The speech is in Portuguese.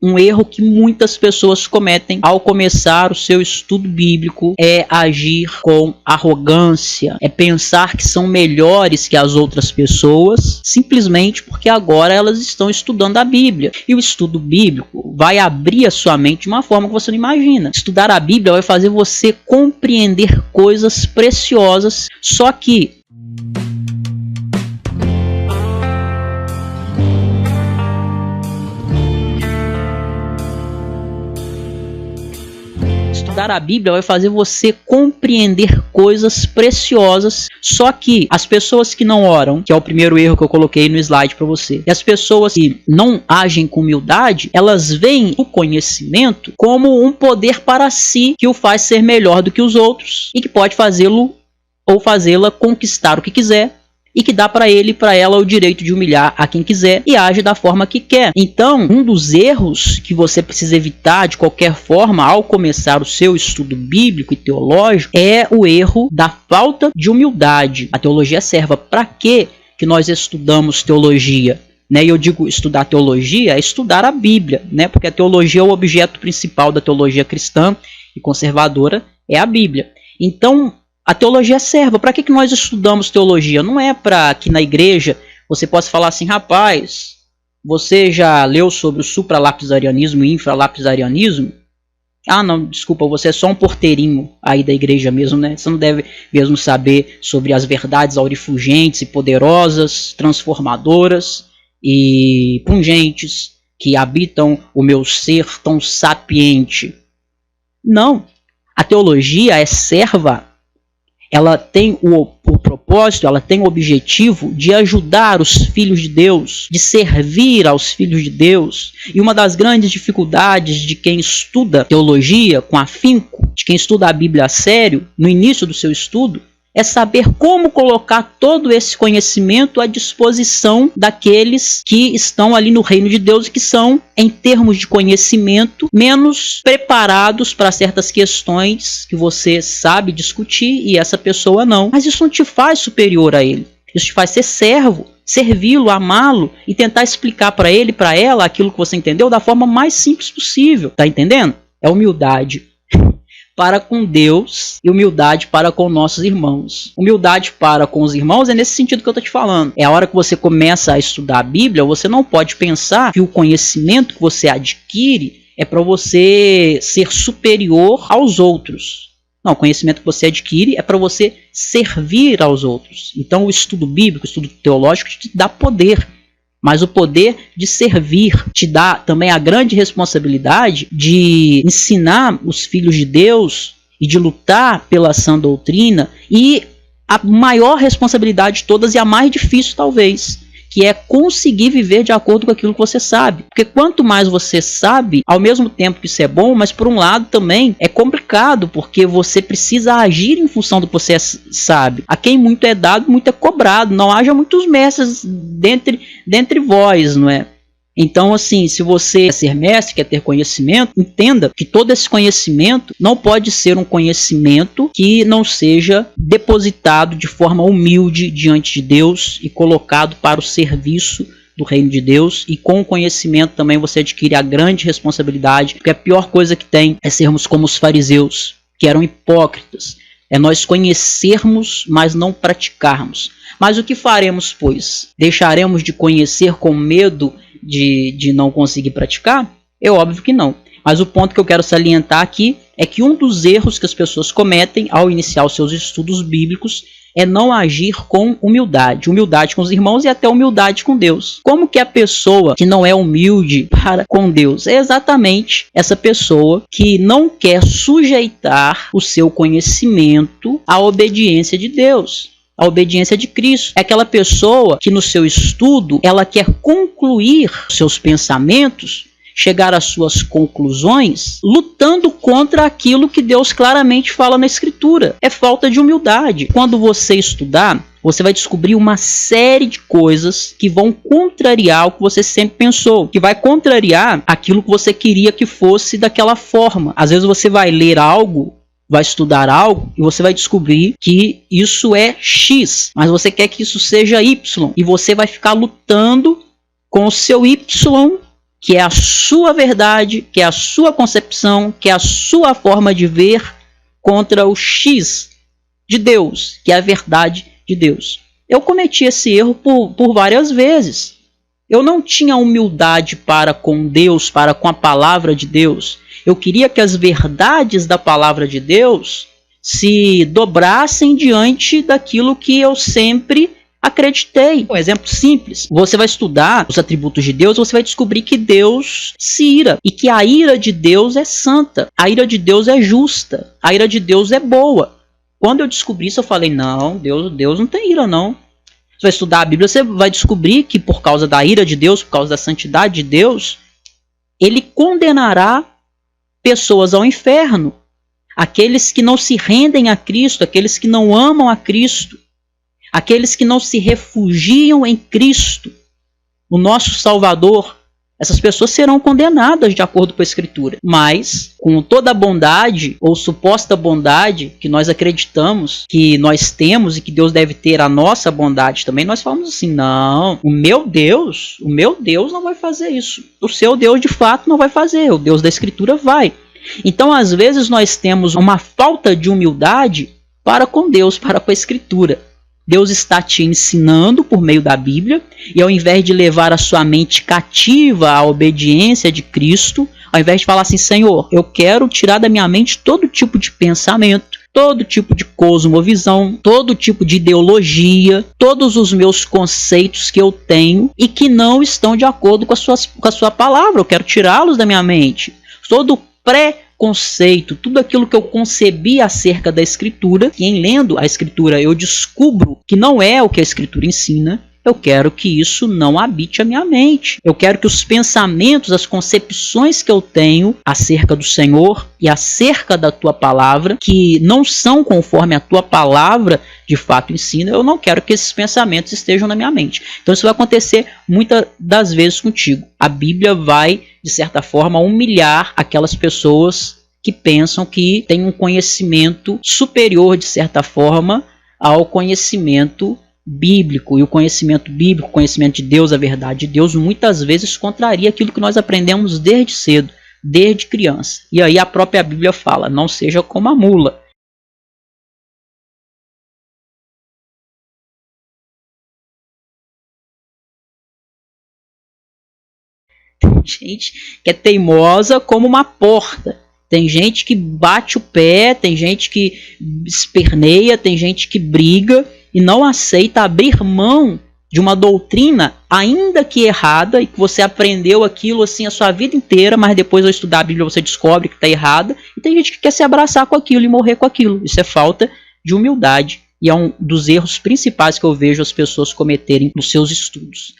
Um erro que muitas pessoas cometem ao começar o seu estudo bíblico é agir com arrogância, é pensar que são melhores que as outras pessoas, simplesmente porque agora elas estão estudando a Bíblia. E o estudo bíblico vai abrir a sua mente de uma forma que você não imagina. Estudar a Bíblia vai fazer você compreender coisas preciosas, só que estudar a Bíblia vai fazer você compreender coisas preciosas, só que as pessoas que não oram, que é o primeiro erro que eu coloquei no slide para você, e as pessoas que não agem com humildade, elas veem o conhecimento como um poder para si, que o faz ser melhor do que os outros, e que pode fazê-lo ou fazê-la conquistar o que quiser, e que dá para ele e para ela o direito de humilhar a quem quiser e age da forma que quer. Então, um dos erros que você precisa evitar de qualquer forma ao começar o seu estudo bíblico e teológico é o erro da falta de humildade. A teologia serve para quê que nós estudamos teologia? E eu digo estudar teologia é estudar a Bíblia, porque a teologia é o objeto principal da teologia cristã e conservadora, é a Bíblia. Então, a teologia serve. Para que nós estudamos teologia? Não é para que na igreja você possa falar assim, rapaz, você já leu sobre o supralapsarianismo e infralapsarianismo? Ah, não, desculpa, você é só um porteirinho aí da igreja mesmo, Você não deve mesmo saber sobre as verdades aurifugentes e poderosas, transformadoras e pungentes que habitam o meu ser tão sapiente. Não, a teologia é serva. Ela tem o propósito, ela tem o objetivo de ajudar os filhos de Deus, de servir aos filhos de Deus. E uma das grandes dificuldades de quem estuda teologia com afinco, de quem estuda a Bíblia a sério, no início do seu estudo, é saber como colocar todo esse conhecimento à disposição daqueles que estão ali no reino de Deus e que são, em termos de conhecimento, menos preparados para certas questões que você sabe discutir e essa pessoa não. Mas isso não te faz superior a ele. Isso te faz ser servo, servi-lo, amá-lo e tentar explicar para ele, para ela, aquilo que você entendeu da forma mais simples possível. Tá entendendo? É humildade para com Deus e humildade para com nossos irmãos. Humildade para com os irmãos é nesse sentido que eu estou te falando. É a hora que você começa a estudar a Bíblia, você não pode pensar que o conhecimento que você adquire é para você ser superior aos outros. Não, o conhecimento que você adquire é para você servir aos outros. Então o estudo bíblico, o estudo teológico te dá poder. Mas o poder de servir te dá também a grande responsabilidade de ensinar os filhos de Deus e de lutar pela sã doutrina, e a maior responsabilidade de todas e a mais difícil talvez, que é conseguir viver de acordo com aquilo que você sabe. Porque quanto mais você sabe, ao mesmo tempo que isso é bom, mas por um lado também é complicado, porque você precisa agir em função do que você sabe. A quem muito é dado, muito é cobrado. Não haja muitos mestres dentre vós, não é? Então, assim, se você quer ser mestre, quer ter conhecimento, entenda que todo esse conhecimento não pode ser um conhecimento que não seja depositado de forma humilde diante de Deus e colocado para o serviço do reino de Deus. E com o conhecimento também você adquire a grande responsabilidade, porque a pior coisa que tem é sermos como os fariseus, que eram hipócritas. É nós conhecermos, mas não praticarmos. Mas o que faremos, pois? Deixaremos de conhecer com medo de não conseguir praticar? É óbvio que não. Mas o ponto que eu quero salientar aqui é que um dos erros que as pessoas cometem ao iniciar os seus estudos bíblicos é não agir com humildade. Humildade com os irmãos e até humildade com Deus. Como que a pessoa que não é humilde para com Deus? É exatamente essa pessoa que não quer sujeitar o seu conhecimento à obediência de Deus, a obediência de Cristo. É aquela pessoa que no seu estudo ela quer concluir seus pensamentos, chegar às suas conclusões, lutando contra aquilo que Deus claramente fala na Escritura. É falta de humildade. Quando você estudar, você vai descobrir uma série de coisas que vão contrariar o que você sempre pensou, que vai contrariar aquilo que você queria que fosse daquela forma. Às vezes você vai ler algo, vai estudar algo e você vai descobrir que isso é X, mas você quer que isso seja Y, e você vai ficar lutando com o seu Y, que é a sua verdade, que é a sua concepção, que é a sua forma de ver, contra o X de Deus, que é a verdade de Deus. Eu cometi esse erro por várias vezes. Eu não tinha humildade para com Deus, para com a palavra de Deus. Eu queria que as verdades da palavra de Deus se dobrassem diante daquilo que eu sempre acreditei. Um exemplo simples: você vai estudar os atributos de Deus, você vai descobrir que Deus se ira e que a ira de Deus é santa, a ira de Deus é justa, a ira de Deus é boa. Quando eu descobri isso, eu falei: não, Deus não tem ira, não. Você vai estudar a Bíblia, você vai descobrir que por causa da ira de Deus, por causa da santidade de Deus, ele condenará pessoas ao inferno. Aqueles que não se rendem a Cristo, aqueles que não amam a Cristo, aqueles que não se refugiam em Cristo, o nosso Salvador, essas pessoas serão condenadas de acordo com a Escritura. Mas, com toda a bondade, ou suposta bondade, que nós acreditamos que nós temos e que Deus deve ter a nossa bondade também, nós falamos assim: não, o meu Deus não vai fazer isso. O seu Deus, de fato, não vai fazer. O Deus da Escritura vai. Então, às vezes, nós temos uma falta de humildade para com Deus, para com a Escritura. Deus está te ensinando por meio da Bíblia, e ao invés de levar a sua mente cativa à obediência de Cristo, ao invés de falar assim: Senhor, eu quero tirar da minha mente todo tipo de pensamento, todo tipo de cosmovisão, todo tipo de ideologia, todos os meus conceitos que eu tenho e que não estão de acordo com a sua palavra, eu quero tirá-los da minha mente. Todo pré-conceito, tudo aquilo que eu concebi acerca da Escritura, e em lendo a Escritura eu descubro que não é o que a Escritura ensina, eu quero que isso não habite a minha mente. Eu quero que os pensamentos, as concepções que eu tenho acerca do Senhor e acerca da Tua Palavra, que não são conforme a Tua Palavra de fato ensina, eu não quero que esses pensamentos estejam na minha mente. Então isso vai acontecer muitas das vezes contigo. A Bíblia vai, de certa forma, humilhar aquelas pessoas que pensam que têm um conhecimento superior, de certa forma, ao conhecimento bíblico. E o conhecimento bíblico, o conhecimento de Deus, a verdade de Deus, muitas vezes contraria aquilo que nós aprendemos desde cedo, desde criança. E aí a própria Bíblia fala: não seja como a mula. Tem gente que é teimosa como uma porta. Tem gente que bate o pé, tem gente que esperneia, tem gente que briga e não aceita abrir mão de uma doutrina, ainda que errada, e que você aprendeu aquilo assim a sua vida inteira, mas depois ao estudar a Bíblia você descobre que está errada, e tem gente que quer se abraçar com aquilo e morrer com aquilo. Isso é falta de humildade e é um dos erros principais que eu vejo as pessoas cometerem nos seus estudos.